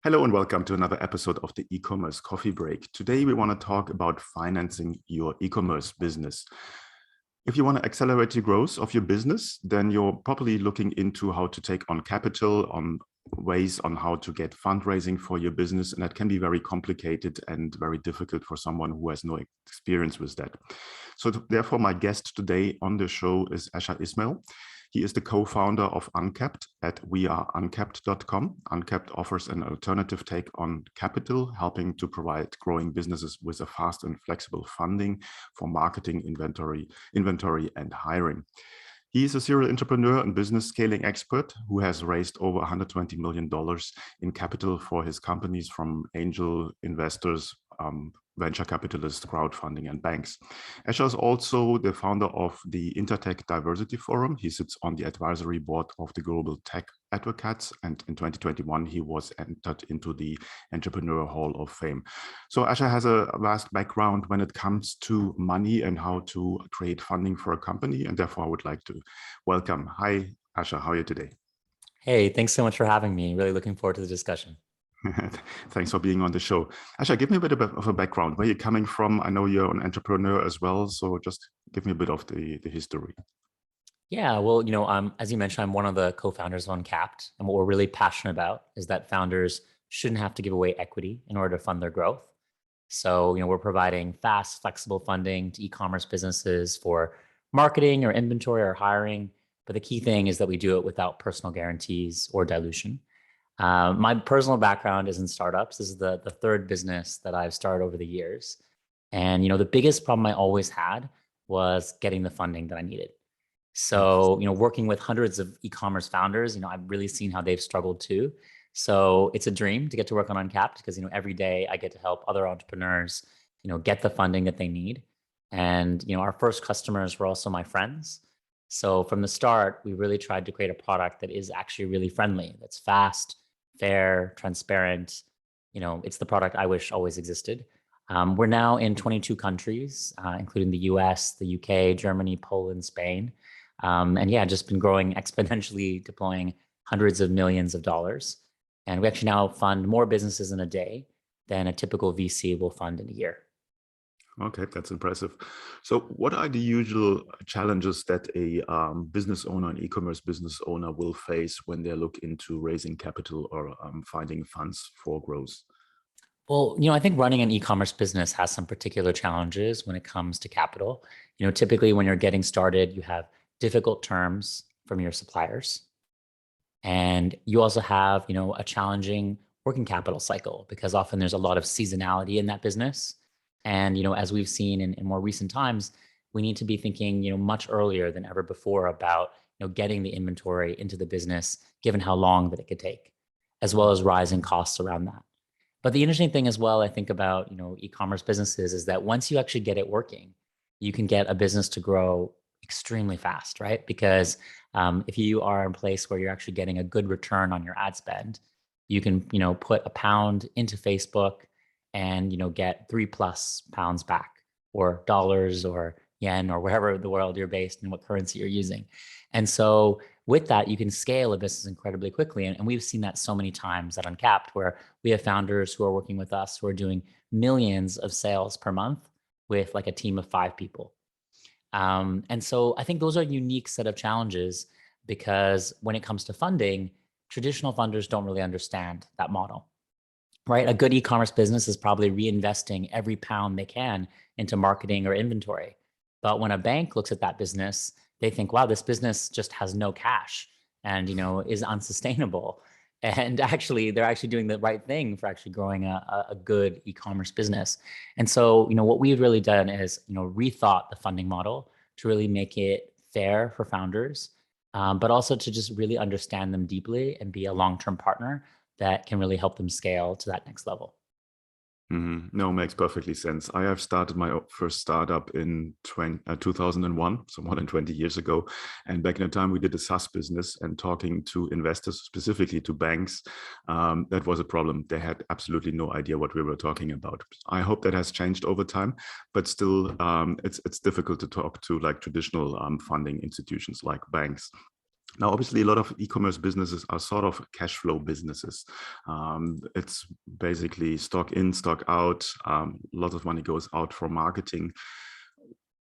Hello and welcome to another episode of the e-commerce coffee break. Today we want to talk about financing your e-commerce business. If you want to accelerate the growth of your business, then you're probably looking into how to take on capital, on ways on how to get fundraising for your business. And that can be very complicated and very difficult for someone who has no experience with that. So therefore, my guest today on the show is Asher Ismail. He is the co-founder of Uncapped at weareuncapped.com. Uncapped offers an alternative take on capital, helping to provide growing businesses with a fast and flexible funding for marketing, inventory, and hiring. He is a serial entrepreneur and business scaling expert who has raised over $120 million in capital for his companies from angel investors, venture capitalists, crowdfunding, and banks. Asher is also the founder of the Intertech Diversity Forum. He sits on the advisory board of the Global Tech Advocates, and in 2021, he was entered into the Entrepreneur Hall of Fame. So Asher has a vast background when it comes to money and how to create funding for a company, and therefore I would like to welcome. Hi, Asher, how are you today? Hey, thanks so much for having me. Really looking forward to the discussion. Thanks for being on the show. Asher, give me a bit of a background. Where you're coming from? I know you're an entrepreneur as well, so just give me a bit of the history. Yeah, well, as you mentioned, I'm one of the co-founders of Uncapped, and what we're really passionate about is that founders shouldn't have to give away equity in order to fund their growth. So, we're providing fast, flexible funding to e-commerce businesses for marketing or inventory or hiring. But the key thing is that we do it without personal guarantees or dilution. My personal background is in startups. This is the third business that I've started over the years. And, the biggest problem I always had was getting the funding that I needed. So, working with hundreds of e-commerce founders, I've really seen how they've struggled too. So it's a dream to get to work on Uncapped because, every day I get to help other entrepreneurs, get the funding that they need. And, our first customers were also my friends. So from the start, we really tried to create a product that is actually really friendly, that's fast, fair, transparent. It's the product I wish always existed. We're now in 22 countries, including the US, the UK, Germany, Poland, Spain. And yeah, just been growing exponentially, deploying hundreds of millions of dollars. And we actually now fund more businesses in a day than a typical VC will fund in a year. Okay, that's impressive. So what are the usual challenges that a business owner, an e-commerce business owner will face when they look into raising capital or finding funds for growth? Well, I think running an e-commerce business has some particular challenges when it comes to capital. Typically when you're getting started, you have difficult terms from your suppliers. And you also have, a challenging working capital cycle because often there's a lot of seasonality in that business. And, as we've seen in more recent times, we need to be thinking, much earlier than ever before about, getting the inventory into the business, given how long that it could take, as well as rising costs around that. But the interesting thing as well, I think about, e-commerce businesses is that once you actually get it working, you can get a business to grow extremely fast, right? Because if you are in a place where you're actually getting a good return on your ad spend, you can, put £1 into Facebook and, get £3+ back, or dollars or yen or wherever in the world you're based and what currency you're using. And so with that, you can scale a business incredibly quickly. And we've seen that so many times at Uncapped, where we have founders who are working with us who are doing millions of sales per month with like a team of 5 people. And so I think those are a unique set of challenges because when it comes to funding, traditional funders don't really understand that model, right? A good e-commerce business is probably reinvesting every pound they can into marketing or inventory. But when a bank looks at that business, they think, wow, this business just has no cash and, is unsustainable. And actually, they're actually doing the right thing for actually growing a good e-commerce business. And so, what we've really done is, rethought the funding model to really make it fair for founders, but also to just really understand them deeply and be a long-term partner that can really help them scale to that next level. No, makes perfectly sense. I have started my first startup in 2001, so more than 20 years ago. And back in the time, we did a SaaS business, and talking to investors, specifically to banks, that was a problem. They had absolutely no idea what we were talking about. I hope that has changed over time, but still, it's difficult to talk to like traditional funding institutions like banks. Now, obviously, a lot of e-commerce businesses are sort of cash flow businesses. It's basically stock in, stock out. Lots of money goes out for marketing.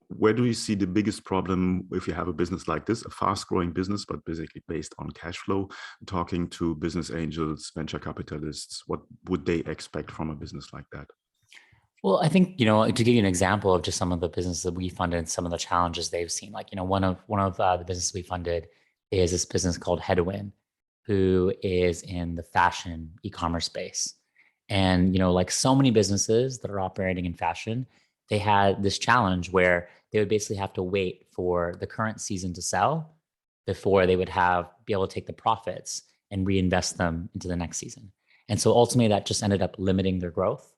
Where do you see the biggest problem if you have a business like this, a fast-growing business, but basically based on cash flow? Talking to business angels, venture capitalists, what would they expect from a business like that? Well, I think, to give you an example of just some of the businesses that we funded and some of the challenges they've seen, like, one of the businesses we funded is this business called Headwind, who is in the fashion e-commerce space. And, like so many businesses that are operating in fashion, they had this challenge where they would basically have to wait for the current season to sell before they would be able to take the profits and reinvest them into the next season. And so ultimately that just ended up limiting their growth.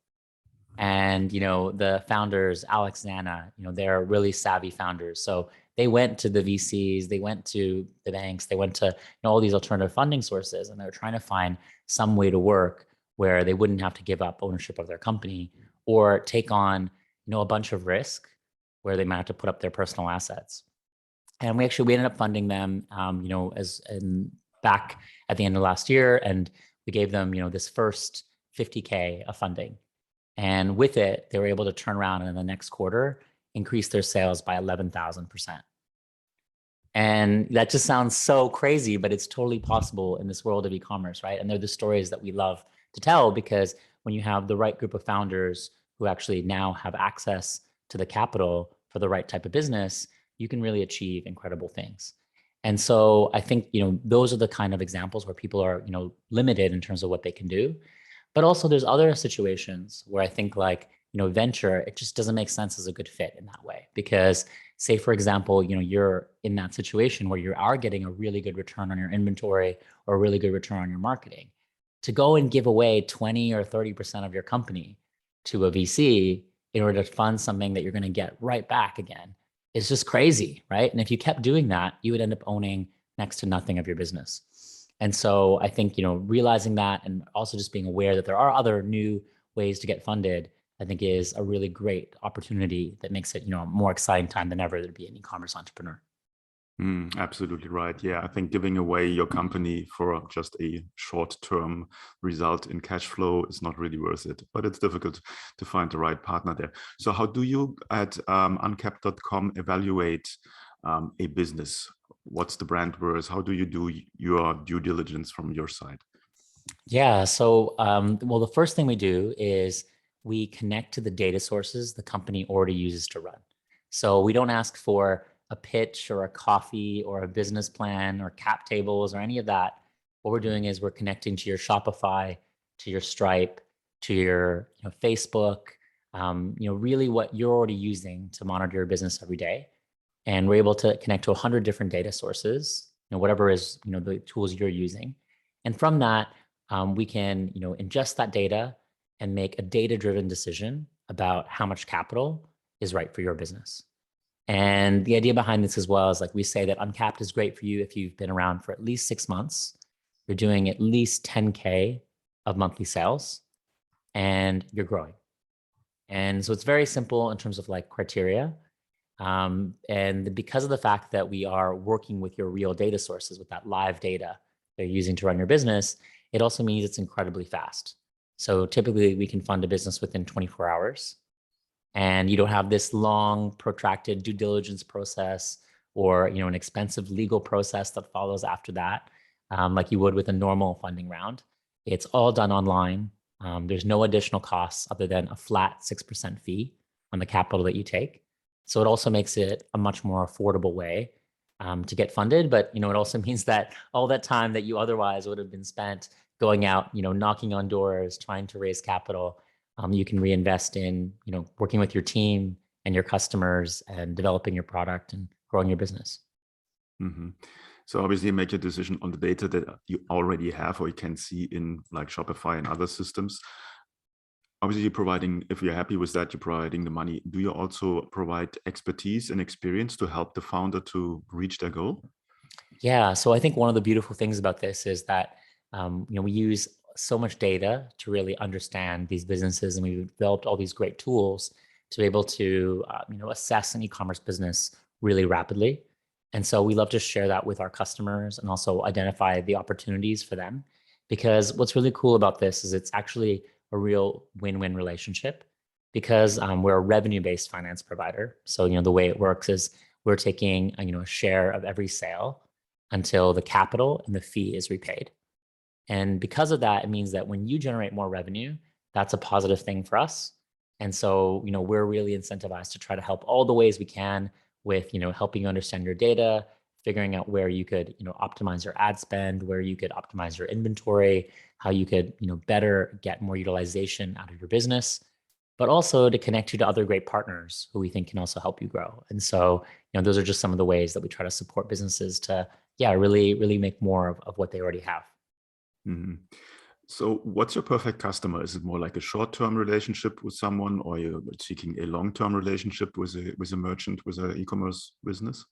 And the founders, Alex, Zana, they're really savvy founders, so they went to the VCs, they went to the banks, they went to all these alternative funding sources, and they're trying to find some way to work where they wouldn't have to give up ownership of their company or take on a bunch of risk where they might have to put up their personal assets. And we ended up funding them back at the end of last year, and we gave them this first 50K of funding. And with it, they were able to turn around and in the next quarter, increase their sales by 11,000%. And that just sounds so crazy, but it's totally possible in this world of e-commerce, right? And they're the stories that we love to tell, because when you have the right group of founders who actually now have access to the capital for the right type of business, you can really achieve incredible things. And so I think, those are the kind of examples where people are, limited in terms of what they can do. But also there's other situations where I think, like, venture, it just doesn't make sense as a good fit in that way. Because say, for example, you're in that situation where you are getting a really good return on your inventory or a really good return on your marketing. To go and give away 20 or 30% of your company to a VC in order to fund something that you're going to get right back again is just crazy, right? And if you kept doing that, you would end up owning next to nothing of your business. And so I think, realizing that and also just being aware that there are other new ways to get funded, I think is a really great opportunity that makes it, a more exciting time than ever to be an e-commerce entrepreneur. Absolutely right. Yeah, I think giving away your company for just a short-term result in cash flow is not really worth it, but it's difficult to find the right partner there. So how do you at uncapped.com evaluate a business? What's the brand worth? How do you do your due diligence from your side? Yeah. So, well, the first thing we do is we connect to the data sources the company already uses to run. So we don't ask for a pitch or a coffee or a business plan or cap tables or any of that. What we're doing is we're connecting to your Shopify, to your Stripe, to your Facebook, really what you're already using to monitor your business every day. And we're able to connect to 100 different data sources, whatever is the tools you're using. And from that, we can ingest that data and make a data-driven decision about how much capital is right for your business. And the idea behind this as well is, like we say, that Uncapped is great for you if you've been around for at least 6 months, you're doing at least 10K of monthly sales, and you're growing. And so it's very simple in terms of like criteria. And because of the fact that we are working with your real data sources, with that live data they're using to run your business, it also means it's incredibly fast. So typically we can fund a business within 24 hours, and you don't have this long protracted due diligence process or an expensive legal process that follows after that, like you would with a normal funding round. It's all done online. There's no additional costs other than a flat 6% fee on the capital that you take. So it also makes it a much more affordable way to get funded. But it also means that all that time that you otherwise would have been spent going out, knocking on doors, trying to raise capital, you can reinvest in, working with your team and your customers and developing your product and growing your business. Mm-hmm. So obviously you make your decision on the data that you already have or you can see in like Shopify and other systems. Obviously you're providing, if you're happy with that, you're providing the money. Do you also provide expertise and experience to help the founder to reach their goal? Yeah. So I think one of the beautiful things about this is that, we use so much data to really understand these businesses, and we've developed all these great tools to be able to, assess an e-commerce business really rapidly. And so we love to share that with our customers and also identify the opportunities for them. Because what's really cool about this is it's actually a real win-win relationship because we're a revenue-based finance provider. So, the way it works is we're taking, a share of every sale until the capital and the fee is repaid. And because of that, it means that when you generate more revenue, that's a positive thing for us. And so, we're really incentivized to try to help all the ways we can with, helping you understand your data, figuring out where you could, optimize your ad spend, where you could optimize your inventory, how you could, better get more utilization out of your business, but also to connect you to other great partners who we think can also help you grow. And so, those are just some of the ways that we try to support businesses to, really, really make more of what they already have. Mhm. So what's your perfect customer? Is it more like a short-term relationship with someone, or you're seeking a long-term relationship with a merchant, with an e-commerce business?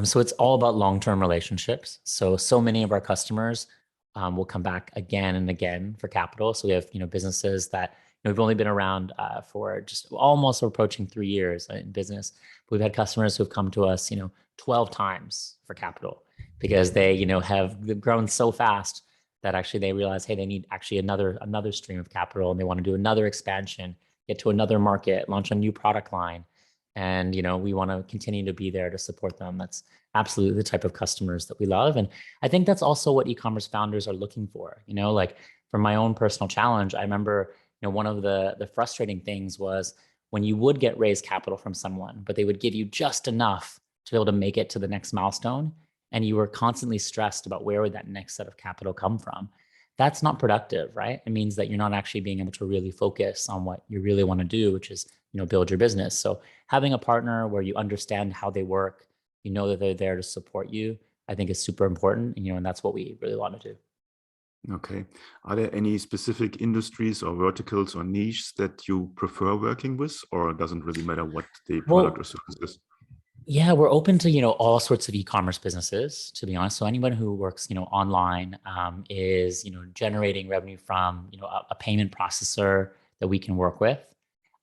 So it's all about long-term relationships. So many of our customers will come back again and again for capital. So we have, businesses that we've only been around for just almost approaching 3 years in business. We've had customers who've come to us, 12 times for capital because they, have grown so fast that actually they realize, hey, they need actually another stream of capital, and they want to do another expansion, get to another market, launch a new product line. And we want to continue to be there to support them. That's absolutely the type of customers that we love. And I think that's also what e-commerce founders are looking for. Like from my own personal challenge, I remember one of the frustrating things was when you would get raised capital from someone, but they would give you just enough to be able to make it to the next milestone, and you were constantly stressed about where would that next set of capital come from. That's not productive, right? It means that you're not actually being able to really focus on what you really want to do, which is build your business. So having a partner where you understand how they work, that they're there to support you, I think is super important. And that's what we really want to do. Okay. Are there any specific industries or verticals or niches that you prefer working with, or it doesn't really matter what the product or Well, service is? yeah, we're open to, all sorts of e-commerce businesses, to be honest. So anyone who works, online is, generating revenue from, a payment processor that we can work with.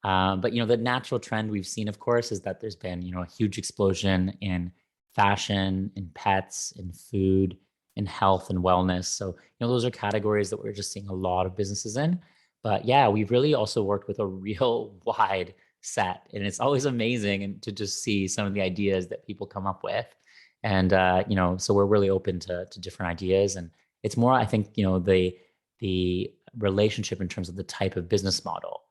But, the natural trend we've seen, of course, is that there's been, a huge explosion in fashion, in pets, in food, in health and wellness. So, those are categories that we're just seeing a lot of businesses in. But yeah, we've really also worked with a real wide set, and it's always amazing and to just see some of the ideas that people come up with. And so we're really open to different ideas, and it's more, I think, the relationship in terms of the type of business model,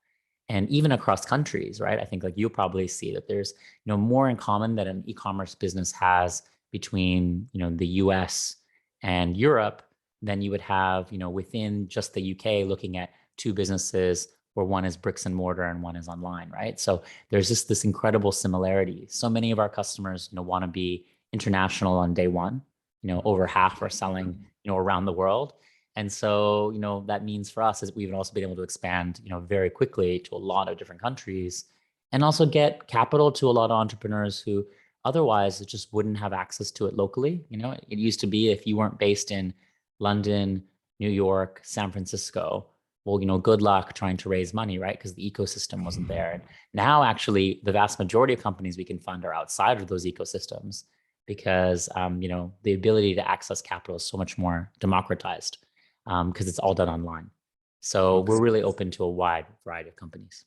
and even across countries, right? I think like you'll probably see that there's more in common that an e-commerce business has between the US and Europe than you would have within just the UK, looking at two businesses where one is bricks and mortar and one is online, right? So there's just this incredible similarity. So many of our customers, want to be international on day one. Over half are selling, around the world. And so, that means for us is we've also been able to expand, very quickly to a lot of different countries, and also get capital to a lot of entrepreneurs who otherwise just wouldn't have access to it locally. It used to be if you weren't based in London, New York, San Francisco, well, good luck trying to raise money, right? Because the ecosystem wasn't there. And now, actually, the vast majority of companies we can fund are outside of those ecosystems because, the ability to access capital is so much more democratized because it's all done online. So Okay. we're really open to a wide variety of companies.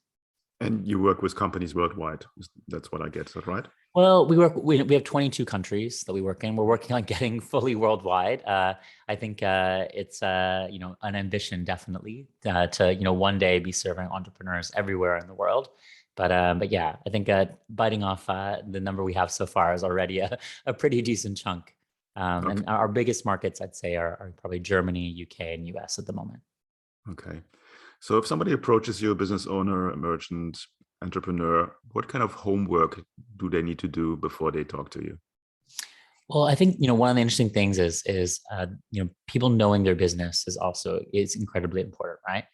And you work with companies worldwide. That's what I get. Is that right? Well, we have 22 countries that we work in. We're working on getting fully worldwide. I think it's an ambition definitely to one day be serving entrepreneurs everywhere in the world. But yeah, I think biting off the number we have so far is already a pretty decent chunk. Okay. And our biggest markets, I'd say, are probably Germany, UK, and US at the moment. Okay. So if somebody approaches you, a business owner, a merchant, entrepreneur, what kind of homework do they need to do before they talk to you? Well, I think one of the interesting things is people knowing their business is incredibly important, right?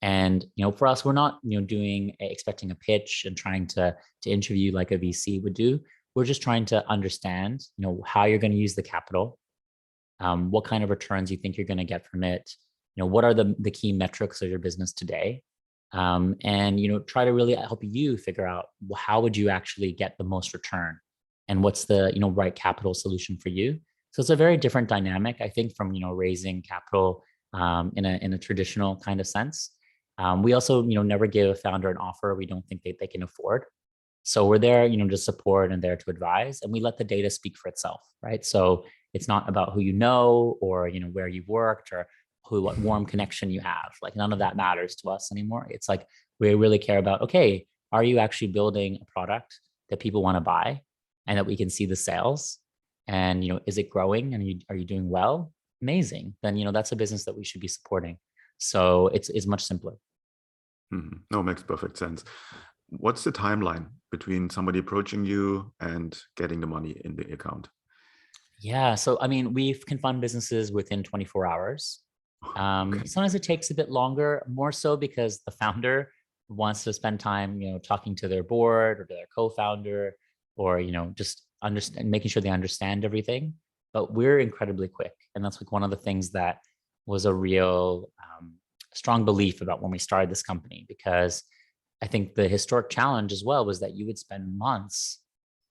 And for us, we're not expecting a pitch and trying to interview like a VC would do. We're just trying to understand how you're going to use the capital, what kind of returns you think you're going to get from it, what are the key metrics of your business today, and try to really help you figure out how would you actually get the most return and what's the right capital solution for you. So it's a very different dynamic, I think, from raising capital in a traditional kind of sense. We also never give a founder an offer we don't think they can afford. So we're there, to support and there to advise, and we let the data speak for itself, right? So it's not about who you know or where you've worked or what warm connection you have. Like none of that matters to us anymore. It's like we really care about, okay, are you actually building a product that people want to buy and that we can see the sales? And is it growing and are you doing well? Amazing. Then that's a business that we should be supporting. So it's much simpler. Mm-hmm. No, makes perfect sense. What's the timeline between somebody approaching you and getting the money in the account? Yeah. So, I mean, we can fund businesses within 24 hours. Okay. Sometimes it takes a bit longer, more so because the founder wants to spend time, talking to their board or to their co-founder, or, just understand, making sure they understand everything. But we're incredibly quick. And that's like one of the things that was a real strong belief about when we started this company, because I think the historic challenge as well was that you would spend months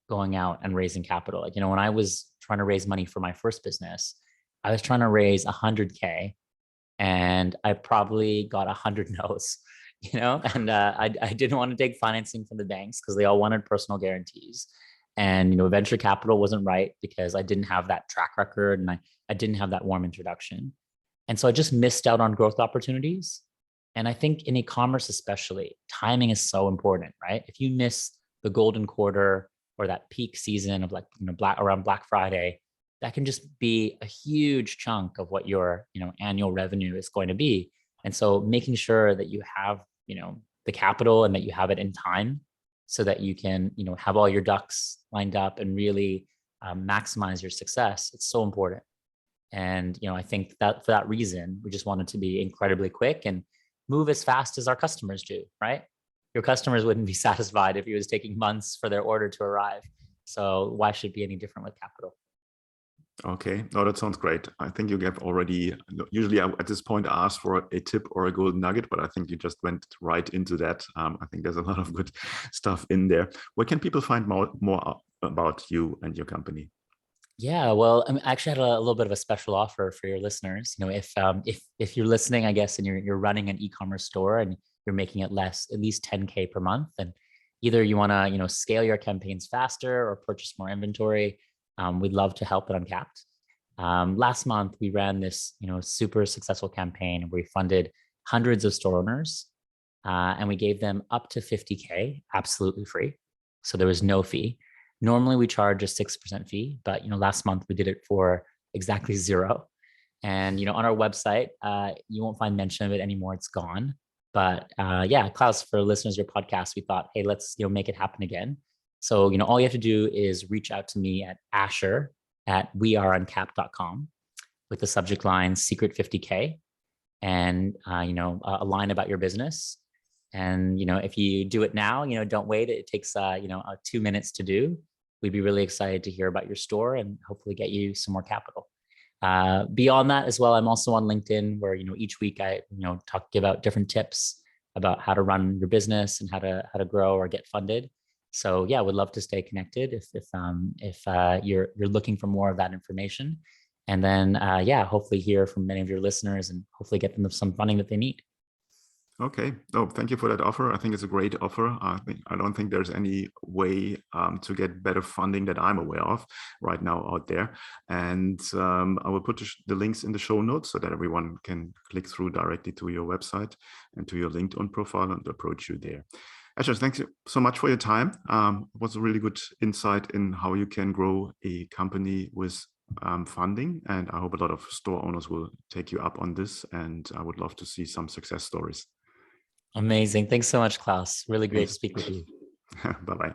going out and raising capital. Like, when I was trying to raise money for my first business, I was trying to raise 100K and I probably got 100 no's, and I didn't want to take financing from the banks because they all wanted personal guarantees. And, venture capital wasn't right because I didn't have that track record and I didn't have that warm introduction. And so I just missed out on growth opportunities. And I think in e-commerce, especially, timing is so important, right? If you miss the golden quarter or that peak season of around Black Friday, that can just be a huge chunk of what your annual revenue is going to be. And so making sure that you have the capital and that you have it in time so that you can have all your ducks lined up and really maximize your success, it's so important. And I think that for that reason, we just wanted to be incredibly quick and move as fast as our customers do, right? Your customers wouldn't be satisfied if it was taking months for their order to arrive. So why should it be any different with capital? Okay. No, that sounds great. I think you have already, usually I, at this point, ask for a tip or a golden nugget, but I think you just went right into that. I think there's a lot of good stuff in there. Where can people find more about you and your company? Yeah, well, I actually had a little bit of a special offer for your listeners. If you're listening, I guess, and you're running an e-commerce store and you're making it at least 10K per month, and either you want to scale your campaigns faster or purchase more inventory, we'd love to help at Uncapped. Last month we ran this super successful campaign where we funded hundreds of store owners, and we gave them up to 50K absolutely free, so there was no fee. Normally we charge a 6% fee, but last month we did it for exactly zero. And on our website, you won't find mention of it anymore. It's gone. But yeah, Klaus, for listeners of your podcast, we thought, hey, let's make it happen again. So all you have to do is reach out to me at Asher at weareuncapped.com with the subject line secret 50K and a line about your business. And if you do it now, don't wait. It takes 2 minutes to do. We'd be really excited to hear about your store and hopefully get you some more capital. Beyond that as well, I'm also on LinkedIn where each week I give out different tips about how to run your business and how to grow or get funded. So yeah, would love to stay connected if you're looking for more of that information. And then yeah, hopefully hear from many of your listeners and hopefully get them some funding that they need. Okay. Oh, thank you for that offer. I think it's a great offer. I don't think there's any way to get better funding that I'm aware of right now out there. And I will put the links in the show notes so that everyone can click through directly to your website and to your LinkedIn profile and approach you there. Asher, thank you so much for your time. It was a really good insight in how you can grow a company with funding. And I hope a lot of store owners will take you up on this. And I would love to see some success stories. Amazing. Thanks so much, Klaus. Really great to speak with you. Bye-bye.